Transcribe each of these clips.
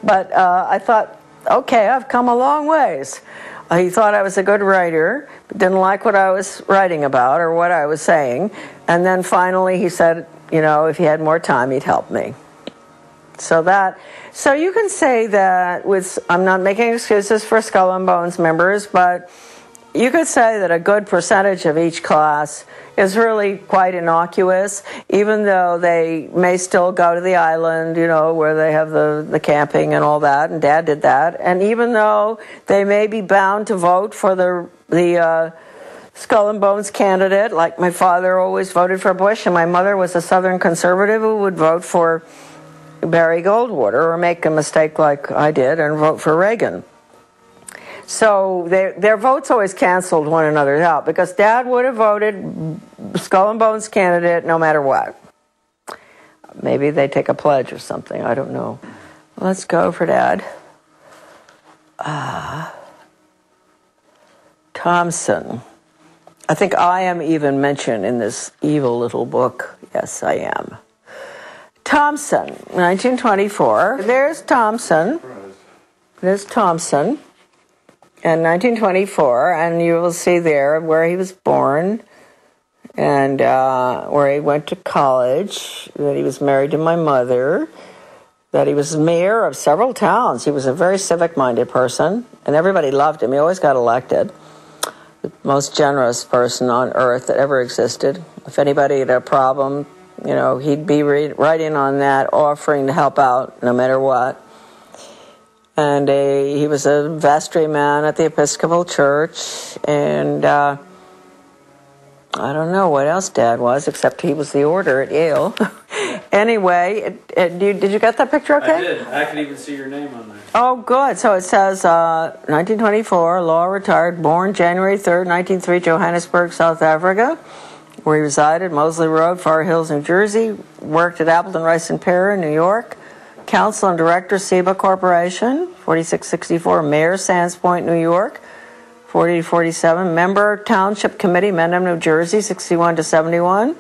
But I thought, okay, I've come a long ways. He thought I was a good writer, but didn't like what I was writing about or what I was saying. And then finally he said, you know, if he had more time, he'd help me. So you can say that I'm not making excuses for Skull and Bones members, but you could say that a good percentage of each class is really quite innocuous, even though they may still go to the island, you know, where they have the camping and all that, and Dad did that. And even though they may be bound to vote for the Skull and Bones candidate, like my father always voted for Bush, and my mother was a Southern conservative who would vote for Barry Goldwater or make a mistake like I did and vote for Reagan. So their votes always canceled one another out because Dad would have voted Skull and Bones candidate no matter what. Maybe they take a pledge or something. I don't know. Let's go for Dad. Thompson. I think I am even mentioned in this evil little book. Yes, I am. Thompson, 1924. There's Thompson. There's Thompson. In 1924, and you will see there where he was born and where he went to college, that he was married to my mother, that he was mayor of several towns. He was a very civic-minded person, and everybody loved him. He always got elected. The most generous person on earth that ever existed. If anybody had a problem, you know, he'd be right in on that, offering to help out no matter what. And he was a vestryman at the Episcopal Church, and I don't know what else Dad was, except he was the order at Yale. Anyway, did you get that picture okay? I did. I could even see your name on there. Oh, good. So it says 1924, law retired, born January 3rd, 1903, Johannesburg, South Africa, where he resided, Moseley Road, Far Hills, New Jersey, worked at Appleton, Rice and Pear in New York, Council and Director, SEBA Corporation, 4664, Mayor, Sands Point, New York, 40-47, Member, Township Committee, Mendham, New Jersey, 61 to 71.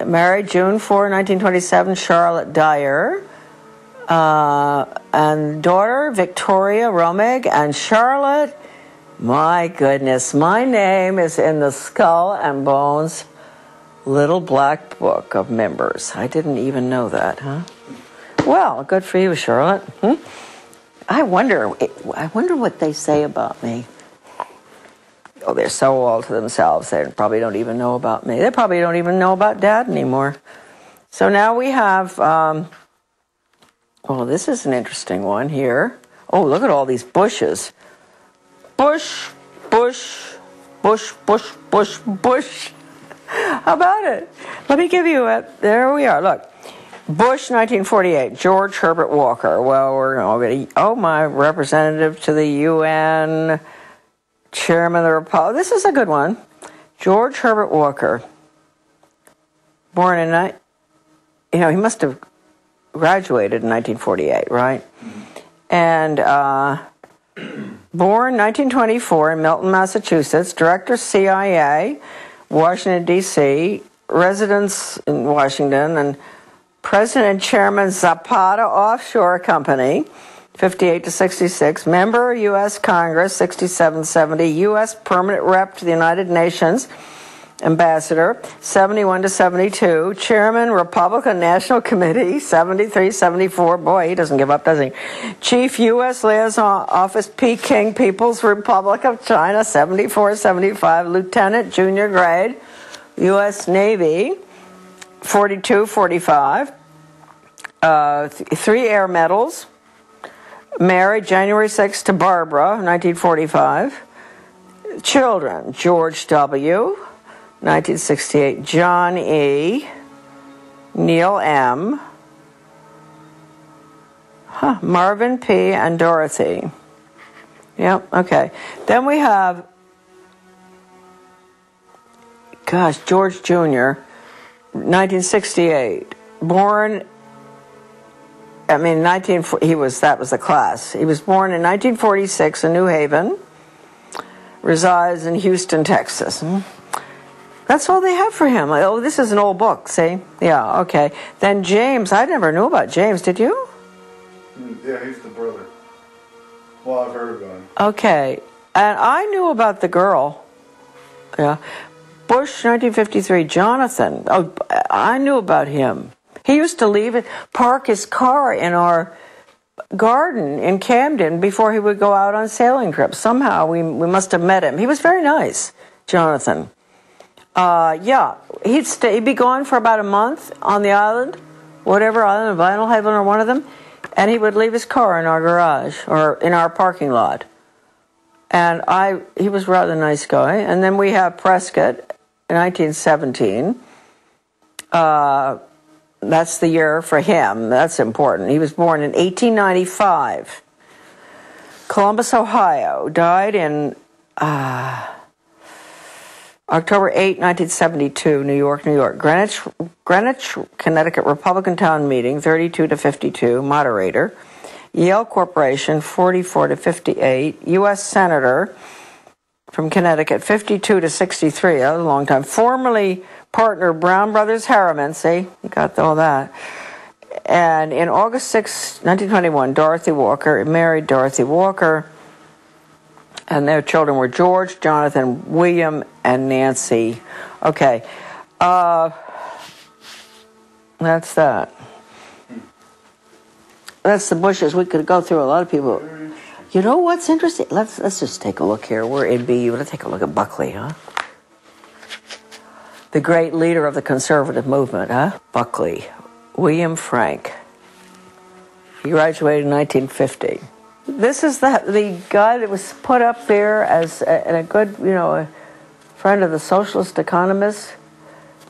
Married June 4, 1927, Charlotte Dyer. And daughter, Victoria Romig. And Charlotte, my goodness, my name is in the Skull and Bones little black book of members. I didn't even know that, huh? Well, good for you, Charlotte. I wonder what they say about me. Oh, they're so all to themselves. They probably don't even know about me. They probably don't even know about Dad anymore. So now we have, oh, this is an interesting one here. Oh, look at all these bushes. Bush, bush, bush, bush, bush, bush. How about it? Let me give you there we are, look. Bush, 1948, George Herbert Walker. Well, we're already, my representative to the UN, chairman of the Republic. This is a good one. George Herbert Walker, born in, he must have graduated in 1948, right? And born 1924 in Milton, Massachusetts, director CIA, Washington, D.C., residence in Washington, and President and Chairman Zapata Offshore Company, 58 to 66. Member U.S. Congress, 67-70. U.S. Permanent Rep to the United Nations, Ambassador, 71 to 72. Chairman, Republican National Committee, 73-74. Boy, he doesn't give up, does he? Chief U.S. Liaison Office, Peking People's Republic of China, 74-75. Lieutenant, junior grade, U.S. Navy, 42-45. 3 air medals. Married January 6th to Barbara, 1945. Children, George W., 1968, John E., Neil M., Marvin P., and Dorothy. Yep, okay. Then we have, George Jr., 1968, born, that was the class. He was born in 1946 in New Haven, resides in Houston, Texas. That's all they have for him. Oh, this is an old book, see? Yeah, okay. Then James, I never knew about James, did you? Yeah, he's the brother. Well, I've heard about him. Okay. And I knew about the girl. Yeah. Bush, 1953, Jonathan. Oh, I knew about him. He used to park his car in our garden in Camden before he would go out on sailing trips. Somehow we must have met him. He was very nice, Jonathan. Yeah, he'd be gone for about a month on the island, whatever island, Vinyl Haven or one of them, and he would leave his car in our garage or in our parking lot. And he was a rather nice guy. And then we have Prescott, 1917. That's the year for him. That's important. He was born in 1895. Columbus, Ohio. Died in October 8, 1972, New York, New York. Greenwich, Connecticut Republican Town Meeting, 32 to 52, moderator. Yale Corporation, 44 to 58. U.S. Senator from Connecticut, 52 to 63. That was a long time. Formerly partner Brown Brothers Harriman. See, you got all that. And in August 6, 1921, Dorothy Walker married Dorothy Walker. And their children were George, Jonathan, William, and Nancy. Okay. That's that. That's the Bushes. We could go through a lot of people. You know what's interesting? Let's just take a look here. We're in BU. Let's take a look at Buckley, huh? The great leader of the conservative movement, huh? Buckley. William Frank. He graduated in 1950. This is the guy that was put up there as a good, a friend of the socialist economists.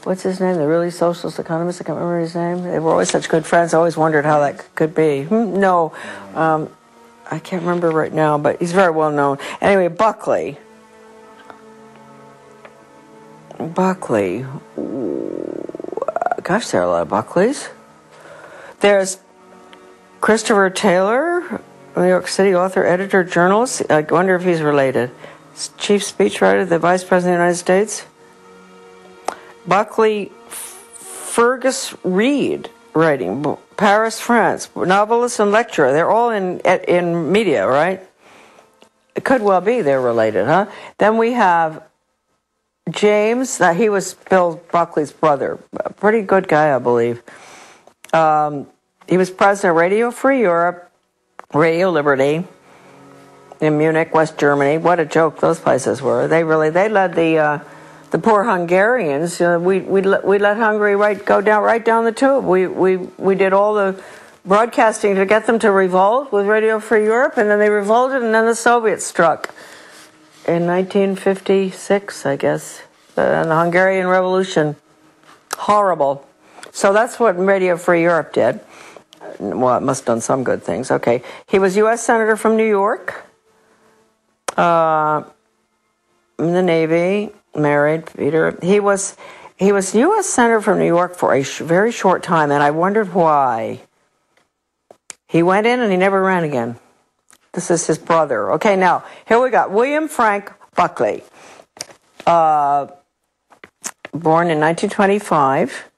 What's his name? The really socialist economist? I can't remember his name. They were always such good friends. I always wondered how that could be. No, I can't remember right now, but he's very well known. Anyway, Buckley. Ooh, gosh, there are a lot of Buckleys. There's Christopher Taylor, New York City author, editor, journalist. I wonder if he's related. Chief speechwriter of the Vice President of the United States. Buckley Fergus Reed, writing, Paris, France, novelist and lecturer. They're all in media, right? It could well be they're related, huh? Then we have James, he was Bill Buckley's brother. A pretty good guy, I believe. He was president of Radio Free Europe, Radio Liberty, in Munich, West Germany. What a joke those places were. They led the poor Hungarians. We let Hungary go right down the tube. We did all the broadcasting to get them to revolt with Radio Free Europe, and then they revolted, and then the Soviets struck in 1956, I guess, the Hungarian Revolution. Horrible. So that's what Radio Free Europe did. Well, it must have done some good things. Okay. He was U.S. Senator from New York, in the Navy, married, Peter. He was U.S. Senator from New York for a very short time, and I wondered why. He went in and he never ran again. This is his brother. Okay, now, here we got William Frank Buckley, born in 1925,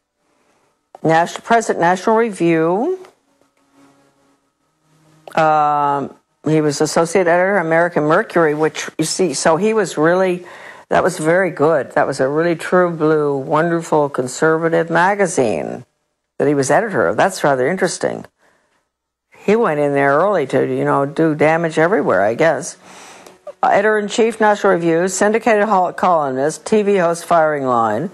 President National Review. He was associate editor of American Mercury, which, you see, so he was really, that was very good. That was a really true blue, wonderful conservative magazine that he was editor of. That's rather interesting. He went in there early to, do damage everywhere, I guess. Editor-in-chief, National Review, syndicated columnist, TV host, Firing Line,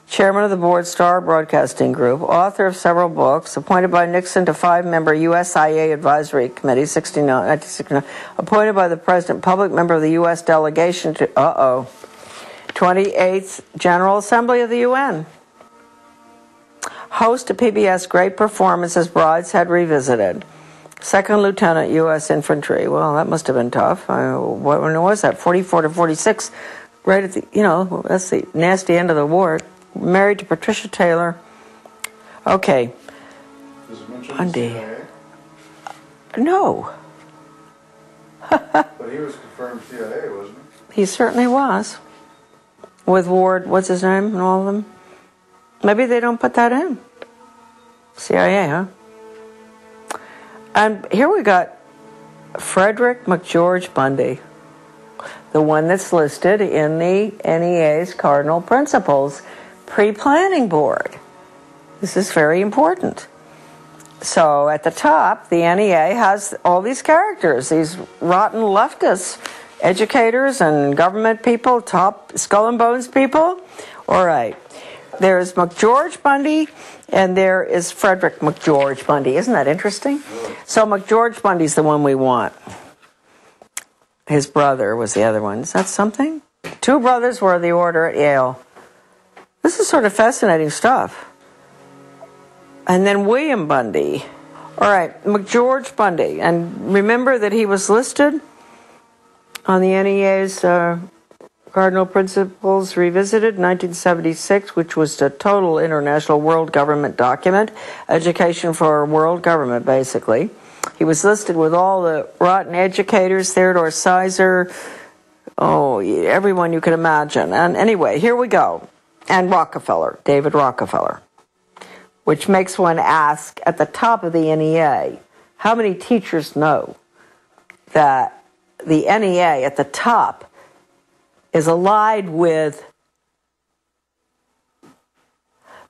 chairman of the board, Star Broadcasting Group, author of several books, appointed by Nixon to 5-member USIA Advisory Committee, 1969, appointed by the President, public member of the U.S. delegation to, 28th General Assembly of the UN. Host of PBS Great Performances, Brideshead Revisited. Second Lieutenant, U.S. Infantry. Well, that must have been tough. When was that? 44 to 46, right at the, that's the nasty end of the war. Married to Patricia Taylor. Okay. Was it mentioned in the CIA? No. But he was confirmed CIA, wasn't he? He certainly was. With Ward, what's his name, and all of them. Maybe they don't put that in. CIA, huh? And here we got Frederick McGeorge Bundy, the one that's listed in the NEA's Cardinal Principles Pre-Planning Board. This is very important. So at the top, the NEA has all these characters, these rotten leftists, educators and government people, top skull and bones people. All right. There's McGeorge Bundy, and there is Frederick McGeorge Bundy. Isn't that interesting? So McGeorge Bundy's the one we want. His brother was the other one. Is that something? 2 brothers were the order at Yale. This is sort of fascinating stuff. And then William Bundy. All right, McGeorge Bundy. And remember that he was listed on the NEA's Cardinal Principles Revisited, 1976, which was the total international world government document, education for world government, basically. He was listed with all the rotten educators, Theodore Sizer, everyone you could imagine. And anyway, here we go. And Rockefeller, David Rockefeller, which makes one ask at the top of the NEA, how many teachers know that the NEA at the top is allied with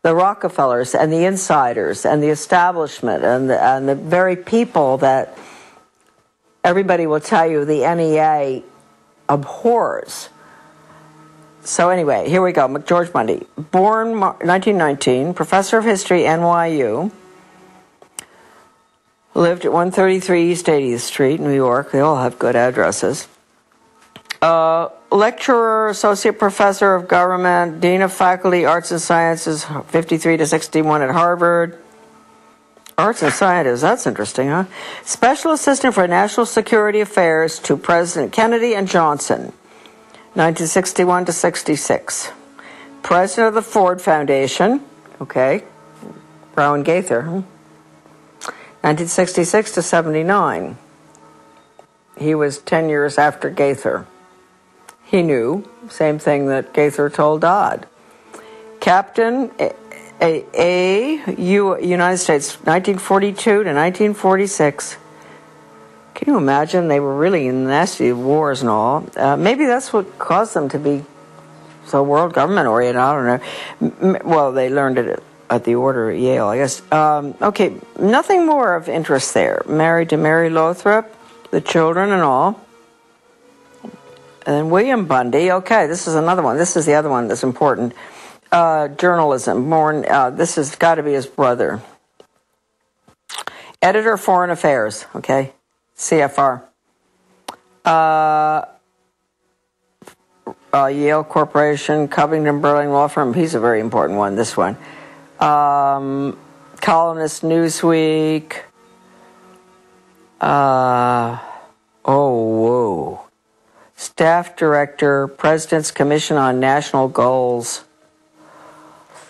the Rockefellers and the insiders and the establishment and the very people that everybody will tell you the NEA abhors. So anyway, here we go. McGeorge Bundy, born 1919, professor of history, NYU, lived at 133 East 80th Street, New York. They all have good addresses. Lecturer, associate professor of government, dean of faculty, arts and sciences, 53 to 61 at Harvard. Arts and sciences, that's interesting, huh? Special assistant for national security affairs to President Kennedy and Johnson, 1961 to 66. President of the Ford Foundation, okay, Rowan Gaither, 1966 to 79. He was 10 years after Gaither. He knew, same thing that Gaither told Dodd. Captain United States, 1942 to 1946. Can you imagine? They were really in nasty wars and all. Maybe that's what caused them to be so world government oriented. I don't know. Well, they learned it at the order at Yale, I guess. Okay, nothing more of interest there. Married to Mary Lothrop, the children and all. And then William Bundy, okay, this is another one. This is the other one that's important. Journalism, this has got to be his brother. Editor, Foreign Affairs, okay, CFR. Yale Corporation, Covington Burling Law Firm, he's a very important one, this one. Columnist, Newsweek. Whoa. Staff Director, President's Commission on National Goals.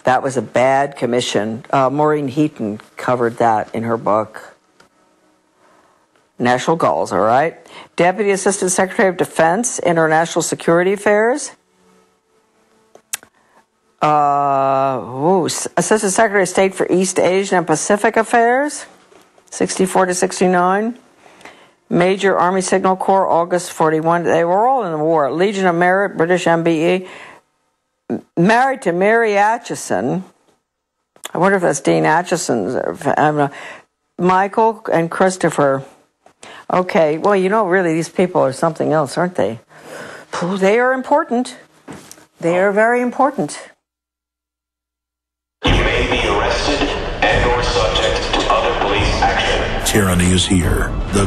That was a bad commission. Maureen Heaton covered that in her book. National Goals, all right. Deputy Assistant Secretary of Defense, International Security Affairs. Assistant Secretary of State for East Asian and Pacific Affairs, 64 to 69. Major Army Signal Corps, August 41. They were all in the war. Legion of Merit, British MBE. Married to Mary Atchison. I wonder if that's Dean Atchison's. Michael and Christopher. Okay, well, you know, really, these people are something else, aren't they? They are important. They are very important. You may be arrested and/or subject to other police action. Tyranny is here. The